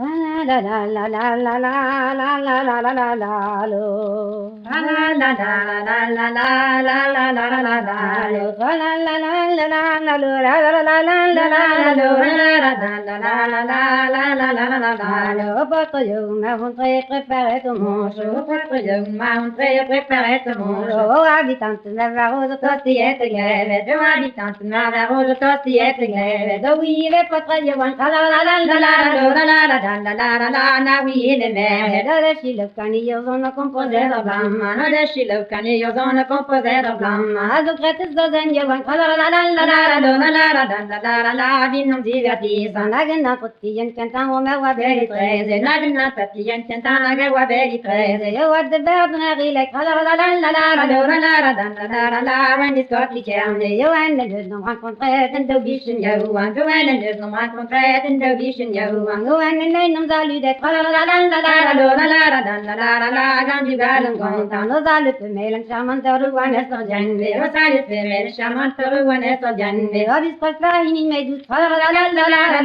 La la la la la la la la la la la la la lo. La la la la la la la la la la la la la lo. La la la la la la la lo. La la la la la la la lo. La la la la la la la la la la la lo. Votre Dieu m'a montré préparer tout mon jour. Votre Dieu m'a montré préparer tout mon jour. Oh, habitante Navarro, de Tostillette Grève. Oh, habitante Navarro, de Tostillette Grève. Oh oui, les potres Dieu vont. La la la la la la la la la la la la la la oui le mer de Chile canillos on composé de blamma de Chile canillos on composé de blamma azocrates de zenje van la la la la la la la la la la la vi non divertis en agna potien cantan o mer wa beli treze nagna potien cantan aga wa beli treze yo at de bernari le la la la la la la la la when is got the kerne yo and de no rencontrer den de vision yo and de no rencontrer den de vision yo and en nom salut d'être la la la la la la la la la la la la quand du galon content nos salut femelle charmante ruane so janve nos salut femelle charmante ruane so janve obis pas ini me du la la la la la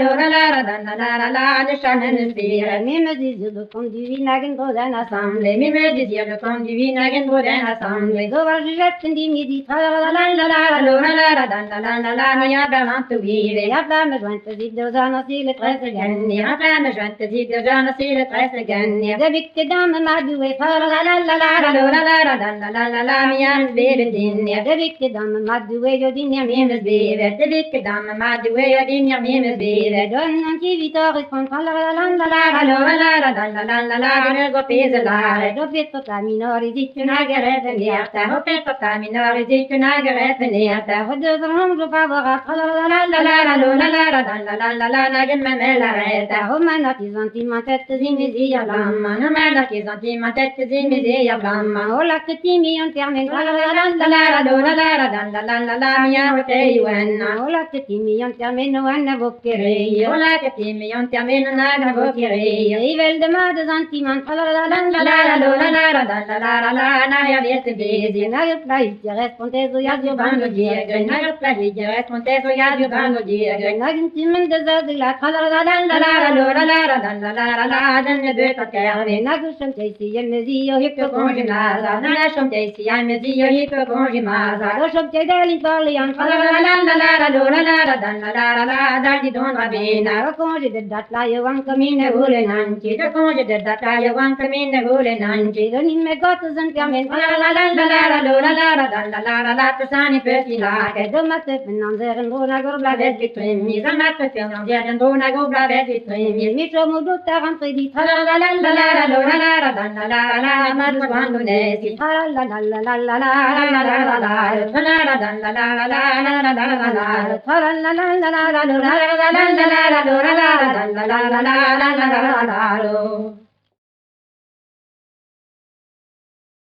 la la la de chanen spire mi me disent de conduire nagen godan assemblée mi me disent de conduire nagen godan assemblée so var je jette di midi la la la la la la la ya galant vive ya femme jointe di deux ans si le très gagne ya femme jointe di deux ans si le très gagne de vic dame ma doué la la la la la la la mi ans bebe din de vic dame ma doué yo din ya mi mes bebe de vic dame ma doué yo din ya mi mes bebe don anti vitore con la la la la la la ne go pese la do petto ta minore di una garetta niata ho petto ta minore di una garetta niata ho de rom jo favora la la la la la nagen me la reta ho mana ti sentiment tette zimisi ya blamma no mana ti sentiment tette zimisi ya blamma ho la che ti mi on termen la la la mi ya te yuenna ho la che ti mi on termen no anna boccherei ho la che ti mi on termen no anna boccherei i vel de ma de sentiment la la na ya viete bezi na ya plai ti responde so ya dio bando diegre na ya plai ti responde so ya dio bando diegre na intimen de zadi la la dan ne de ta terre na gusam te si ya mezi yo hippo congelada na shom te si ya mezi yo hippo congelada do shom te deli parli an la da di don rabina o conge de dat la yo an camine vole nanti do conge de dat la yo an camine vole nanti do ni me goto zan kamen la to sani pesi la che do matte non zeren rona gorbla vet vitrimi za matte non zeren rona gorbla vet vitrimi mi tromo tutta rentre di la ma quando ne si la